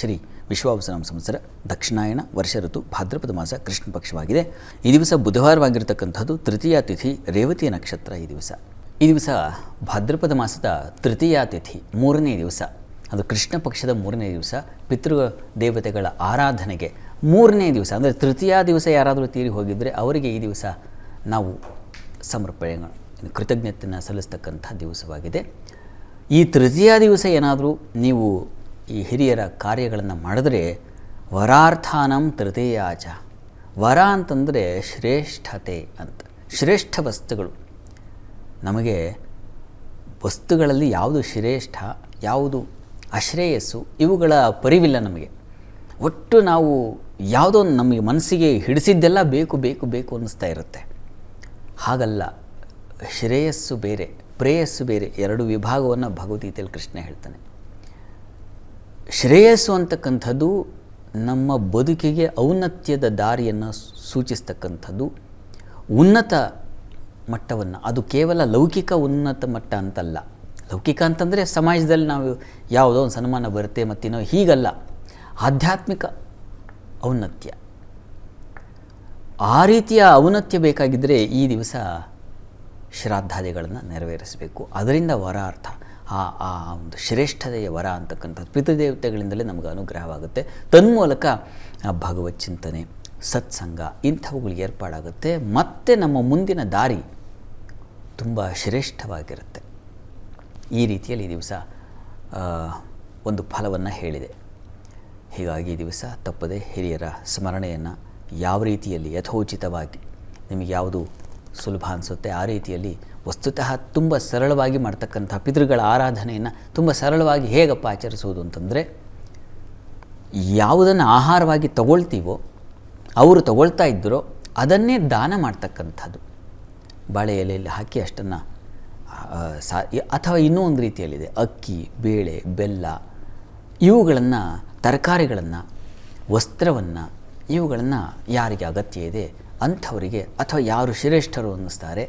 ಶ್ರೀ ವಿಶ್ವಾವಸುನಾಮ ಸಂವತ್ಸರ ದಕ್ಷಿಣಾಯನ ವರ್ಷ ಋತು ಭಾದ್ರಪದ ಮಾಸ ಕೃಷ್ಣ ಪಕ್ಷವಾಗಿದೆ. ಈ ದಿವಸ ಬುಧವಾರವಾಗಿರ್ತಕ್ಕಂಥದ್ದು, ತೃತೀಯ ತಿಥಿ ರೇವತಿ ನಕ್ಷತ್ರ. ಈ ದಿವಸ ಭಾದ್ರಪದ ಮಾಸದ ತೃತೀಯ ತಿಥಿ 3ನೇ ದಿವಸ, ಅದು ಕೃಷ್ಣ ಪಕ್ಷದ 3ನೇ ದಿವಸ. ಪಿತೃ ದೇವತೆಗಳ ಆರಾಧನೆಗೆ 3ನೇ ದಿವಸ, ಅಂದರೆ ತೃತೀಯ ದಿವಸ ಯಾರಾದರೂ ತೀರಿ ಹೋಗಿದ್ದರೆ ಅವರಿಗೆ ಈ ದಿವಸ ನಾವು ಸಮರ್ಪಣೆ ಕೃತಜ್ಞತೆಯನ್ನು ಸಲ್ಲಿಸ್ತಕ್ಕಂಥ ದಿವಸವಾಗಿದೆ. ಈ ತೃತೀಯ ದಿವಸ ಏನಾದರೂ ನೀವು ಈ ಹಿರಿಯರ ಕಾರ್ಯಗಳನ್ನು ಮಾಡಿದ್ರೆ ವರಾರ್ಥಾನಂ ತೃತೀಯಾಚ. ವರ ಅಂತಂದರೆ ಶ್ರೇಷ್ಠತೆ ಅಂತ, ಶ್ರೇಷ್ಠ ವಸ್ತುಗಳು. ನಮಗೆ ವಸ್ತುಗಳಲ್ಲಿ ಯಾವುದು ಶ್ರೇಷ್ಠ, ಯಾವುದು ಅಶ್ರೇಯಸ್ಸು, ಇವುಗಳ ಪರಿವಿಲ್ಲ ನಮಗೆ. ಒಟ್ಟು ನಾವು ಯಾವುದೋ ನಮಗೆ ಮನಸ್ಸಿಗೆ ಹಿಡಿಸಿದ್ದೆಲ್ಲ ಬೇಕು ಬೇಕು ಬೇಕು ಅನ್ನಿಸ್ತಾ ಇರುತ್ತೆ. ಹಾಗಲ್ಲ, ಶ್ರೇಯಸ್ಸು ಬೇರೆ, ಪ್ರೇಯಸ್ಸು ಬೇರೆ, ಎರಡು ವಿಭಾಗವನ್ನು ಭಗವದ್ಗೀತೆಯಲ್ಲಿ ಕೃಷ್ಣ ಹೇಳ್ತಾನೆ. ಶ್ರೇಯಸ್ಸು ಅಂತಕ್ಕಂಥದ್ದು ನಮ್ಮ ಬದುಕಿಗೆ ಔನ್ನತ್ಯದ ದಾರಿಯನ್ನು ಸೂಚಿಸ್ತಕ್ಕಂಥದ್ದು, ಉನ್ನತ ಮಟ್ಟವನ್ನು. ಅದು ಕೇವಲ ಲೌಕಿಕ ಉನ್ನತ ಮಟ್ಟ ಅಂತಲ್ಲ. ಲೌಕಿಕ ಅಂತಂದರೆ ಸಮಾಜದಲ್ಲಿ ನಾವು ಯಾವುದೋ ಒಂದು ಸನ್ಮಾನ ಬರುತ್ತೆ ಮತ್ತಿನ್ನೋ, ಹೀಗಲ್ಲ. ಆಧ್ಯಾತ್ಮಿಕ ಔನ್ನತ್ಯ, ಆ ರೀತಿಯ ಔನ್ನತ್ಯ ಬೇಕಾಗಿದ್ದರೆ ಈ ದಿವಸ ಶ್ರಾದ್ದಾದಿಗಳನ್ನು ನೆರವೇರಿಸಬೇಕು. ಅದರಿಂದ ವರಾರ್ಥ, ಆ ಒಂದು ಶ್ರೇಷ್ಠತೆಯ ವರ ಅಂತಕ್ಕಂಥದ್ದು ಪಿತೃದೇವತೆಗಳಿಂದಲೇ ನಮಗೆ ಅನುಗ್ರಹವಾಗುತ್ತೆ. ತನ್ಮೂಲಕ ಭಗವತ್ ಚಿಂತನೆ, ಸತ್ಸಂಗ ಇಂಥವುಗಳು ಏರ್ಪಾಡಾಗುತ್ತೆ. ಮತ್ತು ನಮ್ಮ ಮುಂದಿನ ದಾರಿ ತುಂಬ ಶ್ರೇಷ್ಠವಾಗಿರುತ್ತೆ. ಈ ರೀತಿಯಲ್ಲಿ ಈ ದಿವಸ ಒಂದು ಫಲವನ್ನು ಹೇಳಿದೆ. ಹೀಗಾಗಿ ಈ ದಿವಸ ತಪ್ಪದೆ ಹಿರಿಯರ ಸ್ಮರಣೆಯನ್ನು ಯಾವ ರೀತಿಯಲ್ಲಿ ಯಥೋಚಿತವಾಗಿ ನಿಮಗೆ ಯಾವುದು ಸುಲಭ ಅನಿಸುತ್ತೆ ಆ ರೀತಿಯಲ್ಲಿ ವಸ್ತುತಃ ತುಂಬ ಸರಳವಾಗಿ ಮಾಡ್ತಕ್ಕಂಥ ಪಿತೃಗಳ ಆರಾಧನೆಯನ್ನು ತುಂಬ ಸರಳವಾಗಿ ಹೇಗಪ್ಪ ಆಚರಿಸುವುದು ಅಂತಂದರೆ, ಯಾವುದನ್ನು ಆಹಾರವಾಗಿ ತಗೊಳ್ತೀವೋ, ಅವರು ತಗೊಳ್ತಾ ಇದ್ದರೋ ಅದನ್ನೇ ದಾನ ಮಾಡ್ತಕ್ಕಂಥದ್ದು. ಬಾಳೆ ಎಲೆಯಲ್ಲಿ ಹಾಕಿ ಅಷ್ಟನ್ನು ಅಥವಾ ಇನ್ನೂ ಒಂದು ರೀತಿಯಲ್ಲಿದೆ, ಅಕ್ಕಿ, ಬೇಳೆ, ಬೆಲ್ಲ ಇವುಗಳನ್ನು, ತರಕಾರಿಗಳನ್ನು, ವಸ್ತ್ರವನ್ನು, ಇವುಗಳನ್ನು ಯಾರಿಗೆ ಅಗತ್ಯ ಇದೆ ಅಂಥವರಿಗೆ, ಅಥವಾ ಯಾರು ಶ್ರೇಷ್ಠರು ಅನ್ನಿಸ್ತಾರೆ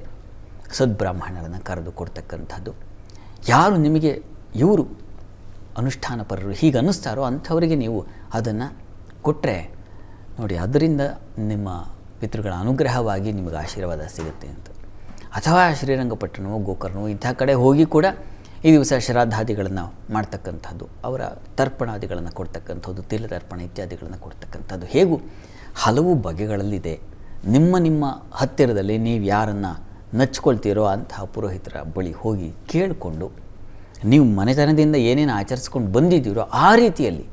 ಸದ್ಬ್ರಾಹ್ಮಣರನ್ನು ಕರೆದು ಕೊಡ್ತಕ್ಕಂಥದ್ದು. ಯಾರು ನಿಮಗೆ ಇವರು ಅನುಷ್ಠಾನಪರರು ಹೀಗೆ ಅನ್ನಿಸ್ತಾರೋ ಅಂಥವರಿಗೆ ನೀವು ಅದನ್ನು ಕೊಟ್ಟರೆ ನೋಡಿ, ಅದರಿಂದ ನಿಮ್ಮ ಪಿತೃಗಳ ಅನುಗ್ರಹವಾಗಿ ನಿಮಗೆ ಆಶೀರ್ವಾದ ಸಿಗುತ್ತೆ ಅಂತ. ಅಥವಾ ಶ್ರೀರಂಗಪಟ್ಟಣವೋ ಗೋಕರ್ಣವೋ ಇಂಥ ಕಡೆ ಹೋಗಿ ಕೂಡ ಈ ದಿವಸ ಶ್ರಾದ್ದಾದಿಗಳನ್ನು ಮಾಡ್ತಕ್ಕಂಥದ್ದು, ಅವರ ತರ್ಪಣಾದಿಗಳನ್ನು ಕೊಡ್ತಕ್ಕಂಥದ್ದು, ತಿಲತರ್ಪಣ ಇತ್ಯಾದಿಗಳನ್ನು ಕೊಡ್ತಕ್ಕಂಥದ್ದು, ಹೇಗೂ ಹಲವು ಬಗೆಗಳಲ್ಲಿದೆ. ನಿಮ್ಮ ಹತ್ತಿರದಲ್ಲಿ ನೀವು ಯಾರನ್ನು ನಚ್ಕೊಳ್ತೀರೋ ಅಂತಹ ಪುರೋಹಿತರ ಬಳಿ ಹೋಗಿ ಕೇಳಿಕೊಂಡು, ನೀವು ಮನೆತನದಿಂದ ಏನೇನು ಆಚರಿಸ್ಕೊಂಡು ಬಂದಿದ್ದೀರೋ ಆ ರೀತಿಯಲ್ಲಿ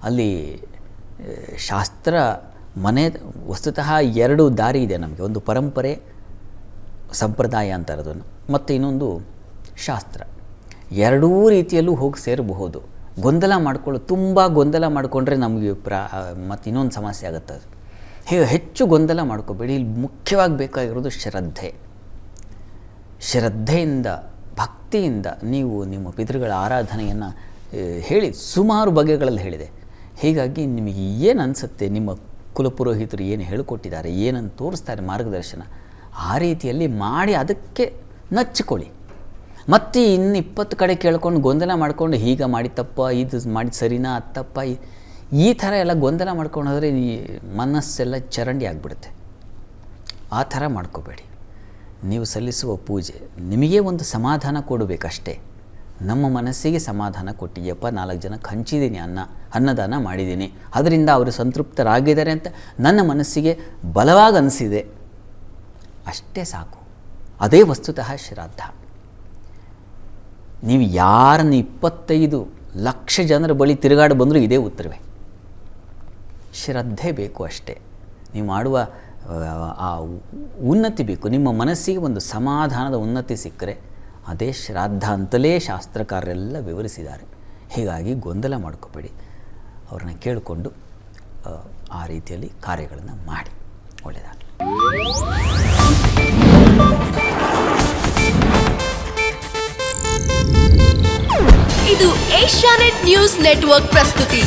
ಅಲ್ಲಿ ಶಾಸ್ತ್ರ ಮನೆ ವಸ್ತುತಃ 2 ದಾರಿ ಇದೆ ನಮಗೆ. ಒಂದು ಪರಂಪರೆ ಸಂಪ್ರದಾಯ ಅಂತಾರೆ ಅದನ್ನು, ಮತ್ತು ಇನ್ನೊಂದು ಶಾಸ್ತ್ರ. ಎರಡೂ ರೀತಿಯಲ್ಲೂ ಹೋಗಿ ಸೇರಬಹುದು. ಗೊಂದಲ ತುಂಬ ಗೊಂದಲ ಮಾಡಿಕೊಂಡ್ರೆ ನಮಗೆ ಮತ್ತು ಇನ್ನೊಂದು ಸಮಸ್ಯೆ ಆಗುತ್ತೆ. ಅದು ಹೀಗೆ ಹೆಚ್ಚು ಗೊಂದಲ ಮಾಡ್ಕೋಬೇಡಿ. ಇಲ್ಲಿ ಮುಖ್ಯವಾಗಿ ಬೇಕಾಗಿರೋದು ಶ್ರದ್ಧೆ. ಶ್ರದ್ಧೆಯಿಂದ, ಭಕ್ತಿಯಿಂದ ನೀವು ನಿಮ್ಮ ಪಿತೃಗಳ ಆರಾಧನೆಯನ್ನು ಹೇಳಿ ಸುಮಾರು ಬಗೆಗಳಲ್ಲಿ ಹೇಳಿದೆ. ಹೀಗಾಗಿ ನಿಮಗೆ ಏನು ಅನಿಸುತ್ತೆ, ನಿಮ್ಮ ಕುಲಪುರೋಹಿತರು ಏನು ಹೇಳಿಕೊಟ್ಟಿದ್ದಾರೆ, ಏನನ್ನು ತೋರಿಸ್ತಾರೆ ಮಾರ್ಗದರ್ಶನ, ಆ ರೀತಿಯಲ್ಲಿ ಮಾಡಿ ಅದಕ್ಕೆ ನಚ್ಚಿಕೊಳ್ಳಿ. ಮತ್ತು ಇನ್ನು 20 ಕಡೆ ಕೇಳ್ಕೊಂಡು ಗೊಂದಲ ಮಾಡ್ಕೊಂಡು ಹೀಗೆ ಮಾಡಿ ತಪ್ಪ, ಇದು ಮಾಡಿ ಸರಿನಾ, ಅದು ತಪ್ಪ, ಈ ಥರ ಎಲ್ಲ ಗೊಂದಲ ಮಾಡ್ಕೊಂಡು ಹೋದರೆ ಈ ಮನಸ್ಸೆಲ್ಲ ಚರಂಡಿ ಆಗಿಬಿಡುತ್ತೆ. ಆ ಥರ ಮಾಡ್ಕೋಬೇಡಿ. ನೀವು ಸಲ್ಲಿಸುವ ಪೂಜೆ ನಿಮಗೆ ಒಂದು ಸಮಾಧಾನ ಕೊಡಬೇಕಷ್ಟೇ. ನಮ್ಮ ಮನಸ್ಸಿಗೆ ಸಮಾಧಾನ ಕೊಟ್ಟಿಯಪ್ಪ, 4 ಜನಕ್ಕೆ ಹಂಚಿದ್ದೀನಿ, ಅನ್ನದಾನ ಮಾಡಿದ್ದೀನಿ, ಅದರಿಂದ ಅವರು ಸಂತೃಪ್ತರಾಗಿದ್ದಾರೆ ಅಂತ ನನ್ನ ಮನಸ್ಸಿಗೆ ಬಲವಾಗಿ ಅನಿಸಿದೆ, ಅಷ್ಟೇ ಸಾಕು. ಅದೇ ವಸ್ತುತಃ ಶ್ರಾದ್ದ. ನೀವು ಯಾರನ್ನು 25 ಲಕ್ಷ ಜನರ ಬಳಿ ತಿರುಗಾಡಿ ಬಂದರೂ ಇದೇ ಉತ್ತರವೇ. ಶ್ರದ್ಧೆ ಬೇಕು ಅಷ್ಟೇ. ನೀವು ಮಾಡುವ ಆ ಉನ್ನತಿ ಬೇಕು. ನಿಮ್ಮ ಮನಸ್ಸಿಗೆ ಒಂದು ಸಮಾಧಾನದ ಉನ್ನತಿ ಸಿಕ್ಕರೆ ಅದೇ ಶ್ರಾದ್ದ ಅಂತಲೇ ಶಾಸ್ತ್ರಕಾರರೆಲ್ಲ ವಿವರಿಸಿದ್ದಾರೆ. ಹೀಗಾಗಿ ಗೊಂದಲ ಮಾಡ್ಕೋಬೇಡಿ. ಅವ್ರನ್ನ ಕೇಳಿಕೊಂಡು ಆ ರೀತಿಯಲ್ಲಿ ಕಾರ್ಯಗಳನ್ನು ಮಾಡಿ. ಒಳ್ಳೆಯದಾಗಲಿ. ಇದು ಏಷ್ಯಾನೆಟ್ ನ್ಯೂಸ್ ನೆಟ್ವರ್ಕ್ ಪ್ರಸ್ತುತಿ.